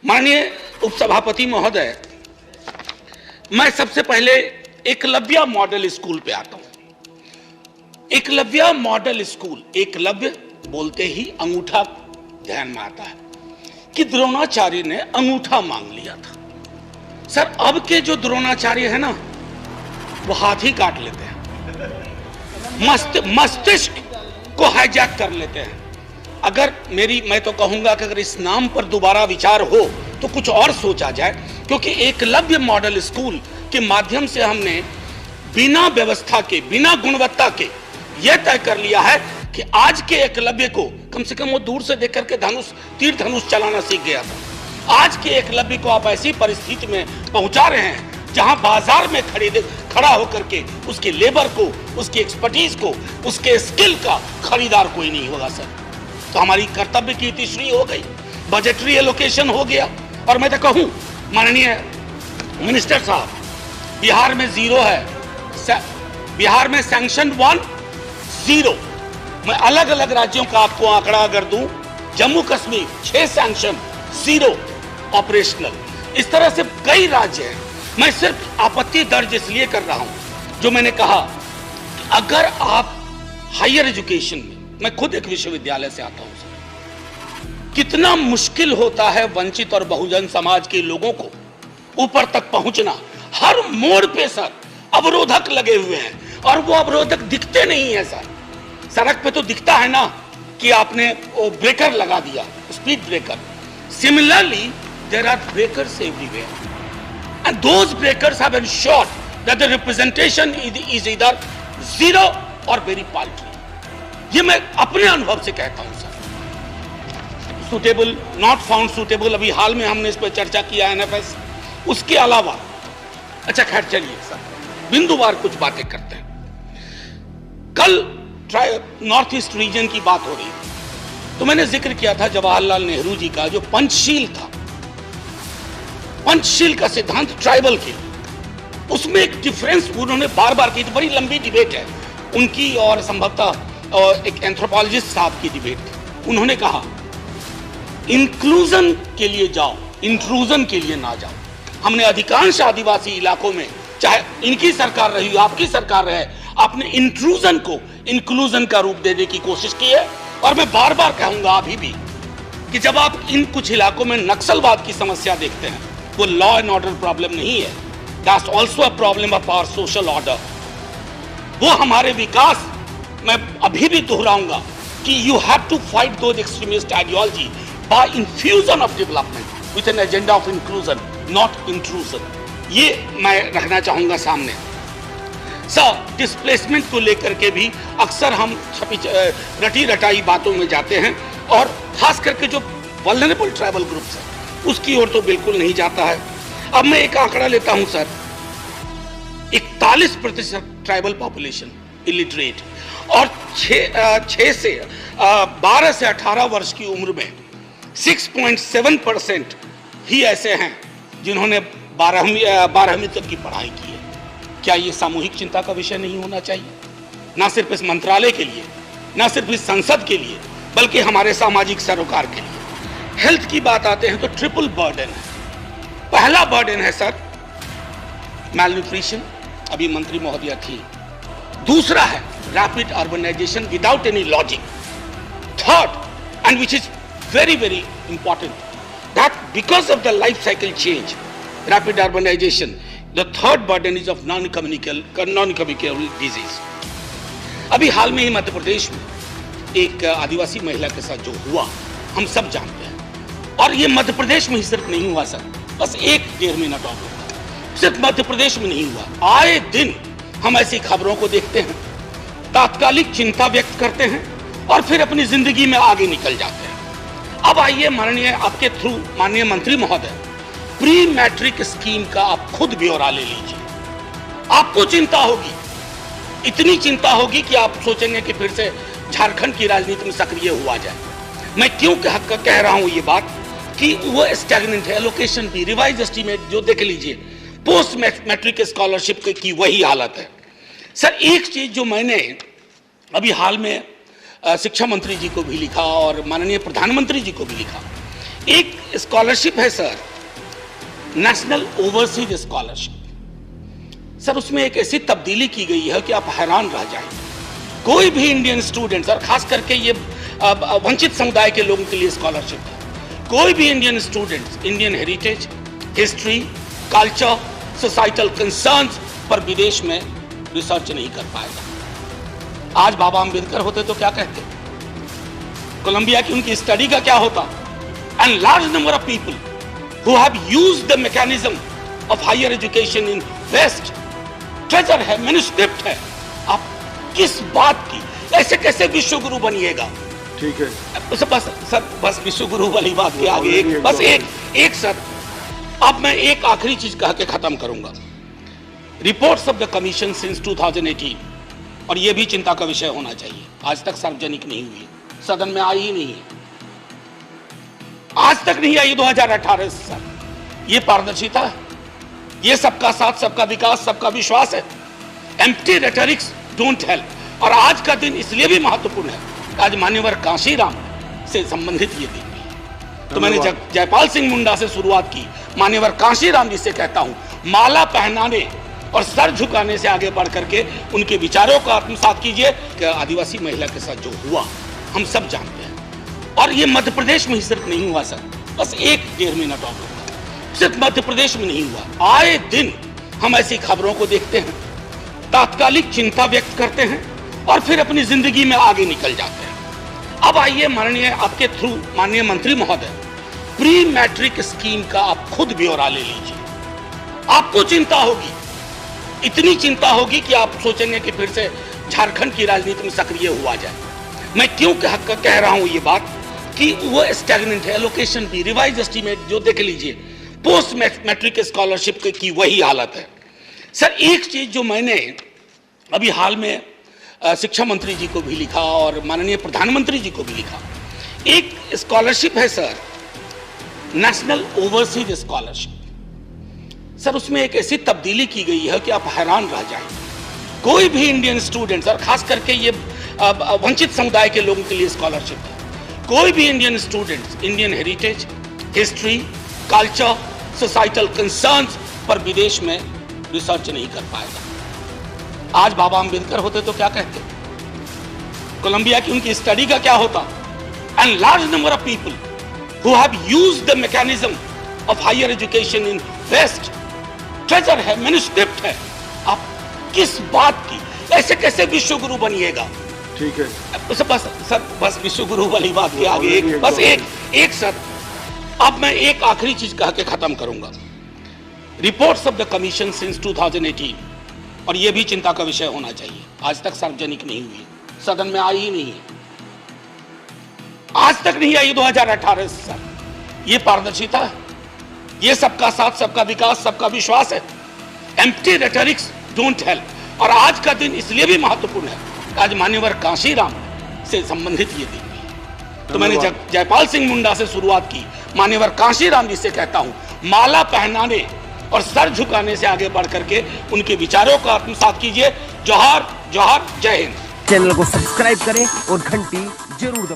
माननीय उपसभापति महोदय, मैं सबसे पहले एकलव्य मॉडल स्कूल पे आता हूं। एकलव्य मॉडल स्कूल, एकलव्य बोलते ही अंगूठा ध्यान में आता है कि द्रोणाचार्य ने अंगूठा मांग लिया था। सर, अब के जो द्रोणाचार्य है ना, वो हाथ ही काट लेते हैं, मस्तिष्क को हाईजैक कर लेते हैं। अगर मैं तो कहूंगा कि अगर इस नाम पर दोबारा विचार हो तो कुछ और सोचा जाए, क्योंकि एकलव्य मॉडल स्कूल के माध्यम से हमने बिना व्यवस्था के, बिना गुणवत्ता के यह तय कर लिया है कि आज के एकलव्य को कम से कम वो दूर से देख करके तीर धनुष चलाना सीख गया था। आज के एकलव्य को आप ऐसी परिस्थिति में पहुंचा रहे हैं जहां बाजार में खड़ा होकर के उसके लेबर को, उसकी एक्सपर्टीज को, उसके स्किल का खरीदार कोई नहीं होगा। सर, तो हमारी कर्तव्य की तीसरी हो गई, बजटरी एलोकेशन हो गया। और मैं तो कहूं माननीय मिनिस्टर साहब, बिहार में 0 है, बिहार में सैंक्शन 1 0। मैं अलग अलग राज्यों का आपको आंकड़ा अगर दूं, जम्मू कश्मीर 6 सैंक्शन 0 ऑपरेशनल। इस तरह से कई राज्य हैं। मैं सिर्फ आपत्ति दर्ज इसलिए कर रहा हूं, जो मैंने कहा, अगर आप हायर एजुकेशन में, मैं खुद एक विश्वविद्यालय से आता हूं सर, कितना मुश्किल होता है वंचित और बहुजन समाज के लोगों को ऊपर तक पहुंचना। हर मोड़ पे सर अवरोधक लगे हुए हैं और वो अवरोधक दिखते नहीं है सर। सड़क पे तो दिखता है ना कि आपने वो ब्रेकर लगा दिया, speed breaker. Similarly there are breakers everywhere and those breakers have ensured that the representation is either 0 or very paltry. ये मैं अपने अनुभव से कहता हूं sir. Suitable, not found suitable, अभी हाल में हमने इस पर चर्चा किया NFS। उसके अलावा अच्छा खैर चलिए सर, बिंदुवार कुछ बातें करते हैं। कल नॉर्थ ईस्ट रीजन की बात हो रही थी, तो मैंने जिक्र किया था जवाहरलाल नेहरू जी का जो पंचशील था, पंचशील का सिद्धांत ट्राइबल के, उसमें एक डिफरेंस उन्होंने बार बार की। तो बड़ी लंबी डिबेट है उनकी और संभवतः एक एंथ्रोपोलॉजिस्ट साहब की डिबेट थी। उन्होंने कहा इंक्लूजन के लिए जाओ, इंट्रूजन के लिए ना जाओ। हमने अधिकांश आदिवासी इलाकों में, चाहे इनकी सरकार रही हो, आपकी सरकार रहे, आपने इंट्रूजन को इंक्लूजन का रूप देने की कोशिश की है। और मैं बार बार कहूंगा अभी भी कि जब आप इन कुछ इलाकों में नक्सलवाद की समस्या देखते हैं, वो लॉ एंड ऑर्डर प्रॉब्लम नहीं है, that's also a problem of our social order. वो हमारे विकास, मैं अभी भी दोहराऊंगा कि you have to fight those extremist ideology by infusion of development with an agenda of inclusion, not intrusion. ये मैं रखना चाहूंगा सामने। सर, डिस्प्लेसमेंट को लेकर के भी अक्सर हम रटी रटाई बातों में जाते हैं, और खास करके जो वल्नरेबल ट्राइबल ग्रुप्स हैं उसकी ओर तो बिल्कुल नहीं जाता है। अब मैं एक आंकड़ा लेता हूं सर, 41% ट्राइबल पॉपुलेशन इलिटरेट, और 12 से 18 वर्ष की उम्र में 6.7% ही ऐसे हैं जिन्होंने 12वीं तक की पढ़ाई की है। क्या ये सामूहिक चिंता का विषय नहीं होना चाहिए? ना सिर्फ इस मंत्रालय के लिए, ना सिर्फ इस संसद के लिए, बल्कि हमारे सामाजिक सरोकार के लिए। हेल्थ की बात आते हैं तो ट्रिपल बर्डन है। पहला बर्डन है सर मैल न्यूट्रिशन, अभी मंत्री महोदया थी। दूसरा है rapid urbanisation without any logic. Third, and which is very very important, that because of the life cycle change, rapid urbanisation, the third burden is of non communicable disease. अभी हाल में ही मध्य प्रदेश में एक आदिवासी महिला के साथ जो हुआ हम सब जानते हैं, और ये मध्य प्रदेश में ही सिर्फ नहीं हुआ सर, बस 1-1.5 मिनट और सिर्फ मध्य प्रदेश में नहीं हुआ। आए दिन हम ऐसी खबरों को देखते हैं, तात्कालिक चिंता व्यक्त करते हैं और फिर अपनी जिंदगी में आगे निकल जाते हैं। अब आइए माननीय, आपके थ्रू माननीय मंत्री महोदय, प्री मैट्रिक स्कीम का आप खुद ब्यौरा ले लीजिए। आपको चिंता होगी, इतनी चिंता होगी कि आप सोचेंगे कि फिर से झारखंड की राजनीति में सक्रिय हुआ जाए। मैं क्यों कह रहा हूं ये बात कि वो स्टैग्नेंट है। एलोकेशन भी, रिवाइज एस्टीमेट जो देख लीजिए, पोस्ट मैट्रिक स्कॉलरशिप की वही हालत है। सर, एक चीज जो मैंने अभी हाल में शिक्षा मंत्री जी को भी लिखा और माननीय प्रधानमंत्री जी को भी लिखा, एक स्कॉलरशिप है sir, national overseas scholarship. Sir उसमें एक ऐसी तब्दीली की गई है कि आप हैरान रह जाएंगे। कोई भी इंडियन स्टूडेंट्स, और खास करके ये वंचित समुदाय के लोगों के लिए स्कॉलरशिप है, कोई भी Indian students Indian heritage, history, culture, societal concerns पर विदेश में रिसर्च नहीं कर पाएगा। आज बाबा अंबेडकर होते तो क्या कहते, कोलंबिया की उनकी स्टडी का क्या होता। And large number of people who have used the mechanism of higher education in west, treasure है, मैन्युस्क्रिप्ट है। आप किस बात की, ऐसे कैसे विश्व गुरु बनिएगा? ठीक है बस विश्व गुरु वाली बात के आगे एक सर, अब मैं एक आखिरी चीज कह के खत्म करूंगा। Reports of the commission since 2018, और यह भी चिंता का विषय होना चाहिए, आज तक सार्वजनिक नहीं हुई, सदन में आई ही नहीं है, आज तक नहीं आई 2018 से सर। ये पारदर्शिता है, ये सबका साथ, सबका विकास, सबका विश्वास है। Empty रेटरिक्स don't help. और आज का दिन इसलिए भी महत्वपूर्ण है, आज मान्यवर कांशीराम से संबंधित ये दिन भी। तो मैंने जयपाल सिंह मुंडा से शुरुआत की, मान्यवर कांशीराम जी से कहता हूं, माला पहनाने और सर झुकाने से आगे बढ़ करके उनके विचारों को आत्मसात कीजिए। कि आदिवासी महिला के साथ जो हुआ हम सब जानते हैं, और ये मध्य प्रदेश में ही सिर्फ नहीं हुआ सर, बस 1-1.5 मिनट और सिर्फ मध्य प्रदेश में नहीं हुआ, आए दिन हम ऐसी खबरों को देखते हैं, तात्कालिक चिंता व्यक्त करते हैं और फिर अपनी जिंदगी में आगे निकल जाते हैं। अब आइए माननीय, आपके थ्रू माननीय मंत्री महोदय, प्री मैट्रिक स्कीम का आप खुद ब्यौरा ले लीजिए। आपको चिंता होगी, इतनी चिंता होगी कि आप सोचेंगे कि फिर से झारखंड की राजनीति में सक्रिय हुआ जाए। मैं क्यों कह रहा हूं ये बात कि वो स्टैग्नेंट है, एलोकेशन भी, रिवाइज एस्टीमेट जो देख लीजिए, पोस्ट मैट्रिक स्कॉलरशिप की वही हालत है सर। एक चीज जो मैंने अभी हाल में शिक्षा मंत्री जी को भी लिखा और माननीय प्रधानमंत्री जी को भी लिखा, एक स्कॉलरशिप है sir, national overseas scholarship. Sir उसमें एक ऐसी तब्दीली की गई है कि आप हैरान रह जाएंगे। कोई भी इंडियन स्टूडेंट्स, और खास करके ये वंचित समुदाय के लोगों के लिए स्कॉलरशिप है, कोई भी Indian students Indian heritage, history, culture, societal concerns पर विदेश में रिसर्च नहीं कर पाएगा। आज बाबा अंबेडकर होते तो क्या कहते, कोलंबिया की उनकी स्टडी का क्या होता। And large number of people who have used the mechanism of higher education in west, treasure है, मैन्युस्क्रिप्ट है। आप किस बात की, ऐसे कैसे विश्व गुरु बनिएगा? ठीक है बस विश्व गुरु वाली बात के आगे एक सर, अब मैं एक आखिरी चीज कह के खत्म करूंगा। Reports of the commission since 2018, और यह भी चिंता का विषय होना चाहिए, आज तक सार्वजनिक नहीं हुई, सदन में आई ही नहीं है, आज तक नहीं आई 2018 से सर। ये पारदर्शिता है, ये सबका साथ, सबका विकास, सबका विश्वास है। Empty रेटरिक्स don't help. और आज का दिन इसलिए भी महत्वपूर्ण है, आज मान्यवर कांशीराम से संबंधित ये दिन भी। तो मैंने जयपाल सिंह मुंडा से शुरुआत की, मान्यवर कांशीराम जी से कहता हूं, माला पहनाने और सर झुकाने से आगे बढ़ करके उनके विचारों को आत्मसात कीजिए। जोहार जोहार, जय हिंद। चैनल को सब्सक्राइब करें और घंटी जरूर दबाएं।